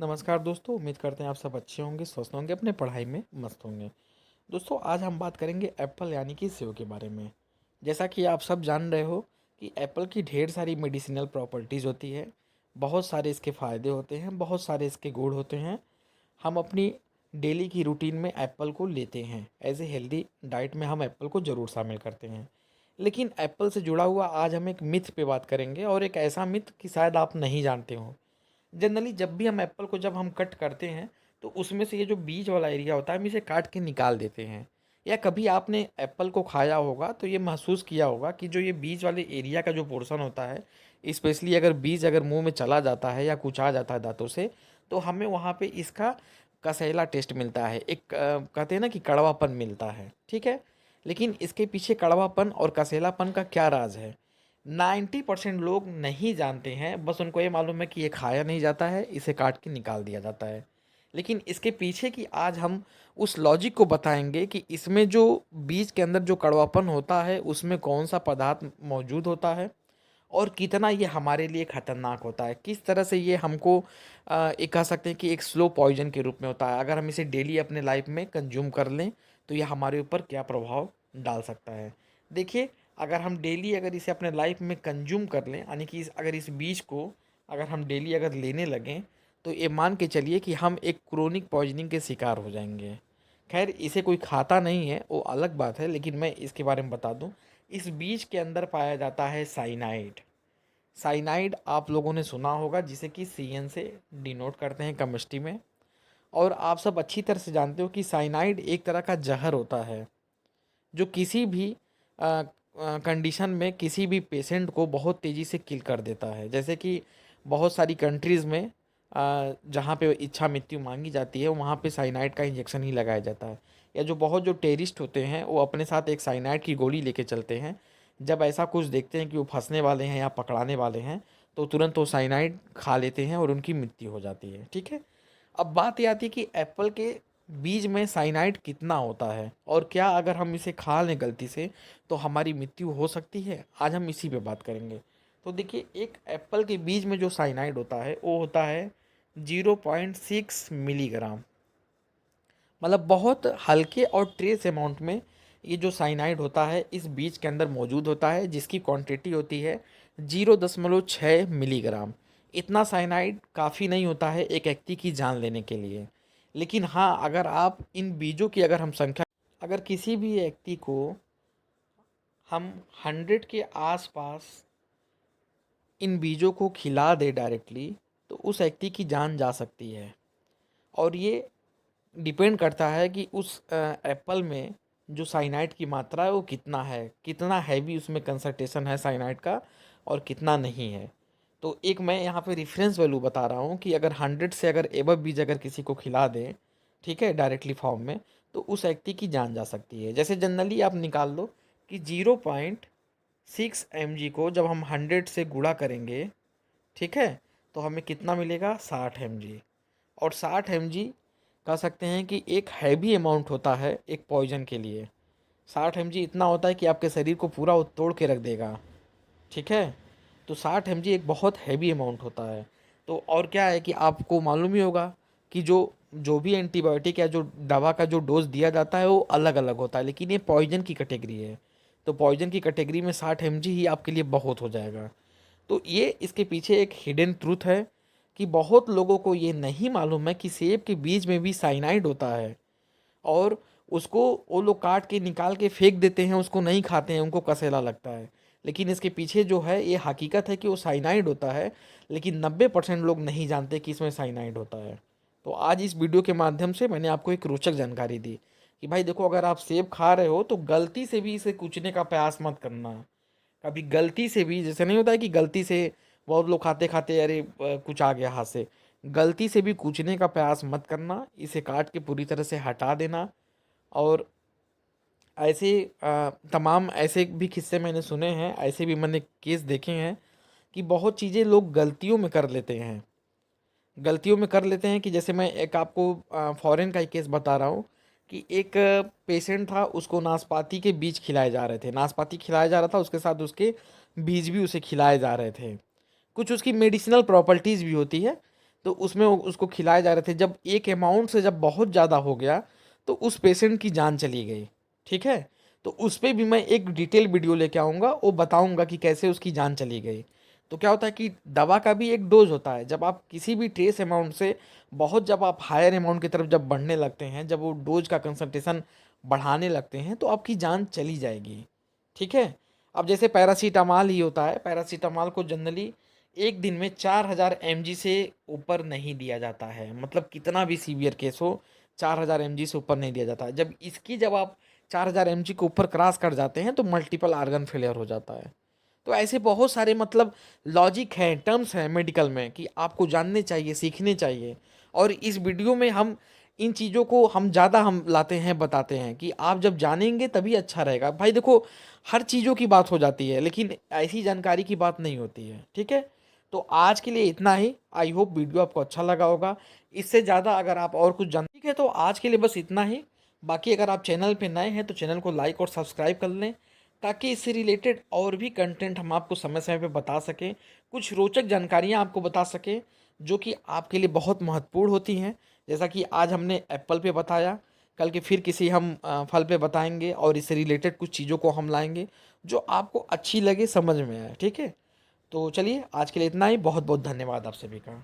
नमस्कार दोस्तों, उम्मीद करते हैं आप सब अच्छे होंगे, स्वस्थ होंगे, अपने पढ़ाई में मस्त होंगे। दोस्तों, आज हम बात करेंगे एप्पल यानी कि सेब के बारे में। जैसा कि आप सब जान रहे हो कि एप्पल की ढेर सारी मेडिसिनल प्रॉपर्टीज़ होती है, बहुत सारे इसके फ़ायदे होते हैं, बहुत सारे इसके गुण होते हैं। हम अपनी डेली की रूटीन में एप्पल को लेते हैं, एज ए हेल्दी डाइट में हम एप्पल को ज़रूर शामिल करते हैं। लेकिन एप्पल से जुड़ा हुआ आज हम एक मिथ पे बात करेंगे, और एक ऐसा मिथ कि शायद आप नहीं जानते हो। जनरली जब भी हम एप्पल को जब हम कट करते हैं, तो उसमें से ये जो बीज वाला एरिया होता है, हम इसे काट के निकाल देते हैं। या कभी आपने एप्पल को खाया होगा तो ये महसूस किया होगा कि जो ये बीज वाले एरिया का जो पोर्शन होता है, स्पेशली अगर बीज अगर मुंह में चला जाता है या कुचा जाता है दांतों से, तो हमें वहाँ पे इसका कसैला टेस्ट मिलता है, एक कहते हैं ना कि कड़वापन मिलता है, ठीक है। लेकिन इसके पीछे कड़वापन और कसेलापन का क्या राज है? 90% लोग नहीं जानते हैं, बस उनको ये मालूम है कि ये खाया नहीं जाता है, इसे काट के निकाल दिया जाता है। लेकिन इसके पीछे की आज हम उस लॉजिक को बताएंगे कि इसमें जो बीज के अंदर जो कड़वापन होता है, उसमें कौन सा पदार्थ मौजूद होता है और कितना ये हमारे लिए खतरनाक होता है। किस तरह से ये हमको एक कह सकते हैं कि एक स्लो पॉइजन के रूप में होता है। अगर हम इसे डेली अपने लाइफ में कंज्यूम कर लें, तो ये हमारे ऊपर क्या प्रभाव डाल सकता है। देखिए, अगर हम डेली अगर इसे अपने लाइफ में कंज्यूम कर लें, यानी कि अगर इस बीज को अगर हम डेली अगर लेने लगें, तो ये मान के चलिए कि हम एक क्रोनिक पॉइजनिंग के शिकार हो जाएंगे। खैर, इसे कोई खाता नहीं है, वो अलग बात है, लेकिन मैं इसके बारे में बता दूं। इस बीज के अंदर पाया जाता है साइनाइड। साइनाइड आप लोगों ने सुना होगा, जिसे कि CN से डिनोट करते हैं केमिस्ट्री में। और आप सब अच्छी तरह से जानते हो कि साइनाइड एक तरह का जहर होता है, जो किसी भी कंडीशन में किसी भी पेशेंट को बहुत तेज़ी से किल कर देता है। जैसे कि बहुत सारी कंट्रीज़ में जहाँ पे इच्छा मृत्यु मांगी जाती है, वहाँ पे साइनाइड का इंजेक्शन ही लगाया जाता है। या जो बहुत जो टेररिस्ट होते हैं, वो अपने साथ एक साइनाइड की गोली लेके चलते हैं। जब ऐसा कुछ देखते हैं कि वो फंसने वाले हैं या पकड़ाने वाले हैं, तो तुरंत वो साइनाइड खा लेते हैं और उनकी मृत्यु हो जाती है, ठीक है। अब बात ये आती है कि एप्पल के बीज में साइनाइड कितना होता है, और क्या अगर हम इसे खा लें गलती से तो हमारी मृत्यु हो सकती है। आज हम इसी पे बात करेंगे। तो देखिए, एक एप्पल के बीज में जो साइनाइड होता है, वो होता है 0.6 मिलीग्राम। मतलब बहुत हल्के और ट्रेस अमाउंट में ये जो साइनाइड होता है इस बीज के अंदर मौजूद होता है, जिसकी क्वांटिटी होती है 0.6 मिलीग्राम। इतना साइनाइड काफ़ी नहीं होता है एक व्यक्ति की जान लेने के लिए। लेकिन हाँ, अगर आप इन बीजों की अगर हम संख्या, अगर किसी भी व्यक्ति को हम 100 के आसपास इन बीजों को खिला दे डायरेक्टली, तो उस व्यक्ति की जान जा सकती है। और ये डिपेंड करता है कि उस एप्पल में जो साइनाइड की मात्रा है वो कितना है, कितना हैवी उसमें कंसंट्रेशन है साइनाइड का, और कितना नहीं है। तो एक मैं यहाँ पे रेफरेंस वैल्यू बता रहा हूँ कि अगर 100 से अगर एबव बीज अगर किसी को खिला दें, ठीक है, डायरेक्टली फॉर्म में, तो उस व्यक्ति की जान जा सकती है। जैसे जनरली आप निकाल लो कि 0.6 mg को जब हम 100 से गुणा करेंगे, ठीक है, तो हमें कितना मिलेगा? 60 mg। और 60 mg कह सकते हैं कि एक हैवी अमाउंट होता है एक पॉइजन के लिए। 60 mg इतना होता है कि आपके शरीर को पूरा वो तोड़ के रख देगा, ठीक है। तो 60 mg एक बहुत हैवी अमाउंट होता है। तो और क्या है कि आपको मालूम ही होगा कि जो जो भी एंटीबायोटिक या जो दवा का जो डोज दिया जाता है वो अलग अलग होता है, लेकिन ये पॉइजन की कैटेगरी है। तो पॉइजन की कैटेगरी में 60 mg ही आपके लिए बहुत हो जाएगा। तो ये इसके पीछे एक हिडन ट्रूथ है कि बहुत लोगों को ये नहीं मालूम है कि सेब के बीज में भी साइनाइड होता है, और उसको वो लोग काट के निकाल के फेंक देते हैं, उसको नहीं खाते हैं, उनको कसेला लगता है। लेकिन इसके पीछे जो है ये हकीकत है कि वो साइनाइड होता है, लेकिन 90% लोग नहीं जानते कि इसमें साइनाइड होता है। तो आज इस वीडियो के माध्यम से मैंने आपको एक रोचक जानकारी दी कि भाई देखो, अगर आप सेब खा रहे हो तो गलती से भी इसे कूचने का प्रयास मत करना। कभी गलती से भी, जैसे नहीं होता है कि गलती से बहुत लोग खाते खाते अरे कुछ आ गया हाथ से, गलती से भी कूचने का प्रयास मत करना, इसे काट के पूरी तरह से हटा देना। और ऐसे तमाम ऐसे भी किस्से मैंने सुने हैं, ऐसे भी मैंने केस देखे हैं कि बहुत चीज़ें लोग गलतियों में कर लेते हैं। गलतियों में कर लेते हैं कि जैसे मैं एक आपको फॉरेन का ही केस बता रहा हूँ कि एक पेशेंट था, उसको नाशपाती के बीज खिलाए जा रहे थे, नाशपाती खिलाया जा रहा था, उसके साथ उसके बीज भी उसे खिलाए जा रहे थे। कुछ उसकी मेडिसिनल प्रॉपर्टीज़ भी होती है। तो उसमें उसको खिलाए जा रहे थे। जब एक अमाउंट से जब बहुत ज़्यादा हो गया तो उस पेशेंट की जान चली गई। ठीक है, तो उस पे भी मैं एक डिटेल वीडियो लेके आऊँगा, वो बताऊँगा कि कैसे उसकी जान चली गई। तो क्या होता है कि दवा का भी एक डोज होता है। जब आप किसी भी ट्रेस अमाउंट से बहुत, जब आप हायर अमाउंट की तरफ जब बढ़ने लगते हैं, जब वो डोज का कंसंट्रेशन बढ़ाने लगते हैं, तो आपकी जान चली जाएगी। ठीक है, अब जैसे पैरासीटामॉल ही होता है, पैरासीटामॉल को जनरली एक दिन में 4000 mg से ऊपर नहीं दिया जाता है। मतलब कितना भी सीवियर केस हो, 4000 mg से ऊपर नहीं दिया जाता है। जब आप 4000 mg के ऊपर क्रॉस कर जाते हैं तो मल्टीपल आर्गन फेलियर हो जाता है। तो ऐसे बहुत सारे मतलब लॉजिक हैं, टर्म्स हैं मेडिकल में कि आपको जानने चाहिए, सीखने चाहिए। और इस वीडियो में हम इन चीज़ों को हम ज़्यादा हम लाते हैं, बताते हैं कि आप जब जानेंगे तभी अच्छा रहेगा। भाई देखो, हर चीज़ों की बात हो जाती है लेकिन ऐसी जानकारी की बात नहीं होती है। ठीक है, तो आज के लिए इतना ही। आई होप वीडियो आपको अच्छा लगा होगा। इससे ज़्यादा अगर आप और कुछ जान, ठीक है, तो आज के लिए बस इतना ही। बाकी अगर आप चैनल पे नए हैं तो चैनल को लाइक और सब्सक्राइब कर लें, ताकि इससे रिलेटेड और भी कंटेंट हम आपको समय समय पे बता सकें, कुछ रोचक जानकारियाँ आपको बता सकें जो कि आपके लिए बहुत महत्वपूर्ण होती हैं। जैसा कि आज हमने एप्पल पे बताया, कल के फिर किसी हम फल पे बताएंगे और इससे रिलेटेड कुछ चीज़ों को हम लाएंगे जो आपको अच्छी लगे, समझ में आए। ठीक है, तो चलिए आज के लिए इतना ही। बहुत बहुत धन्यवाद आप सभी का।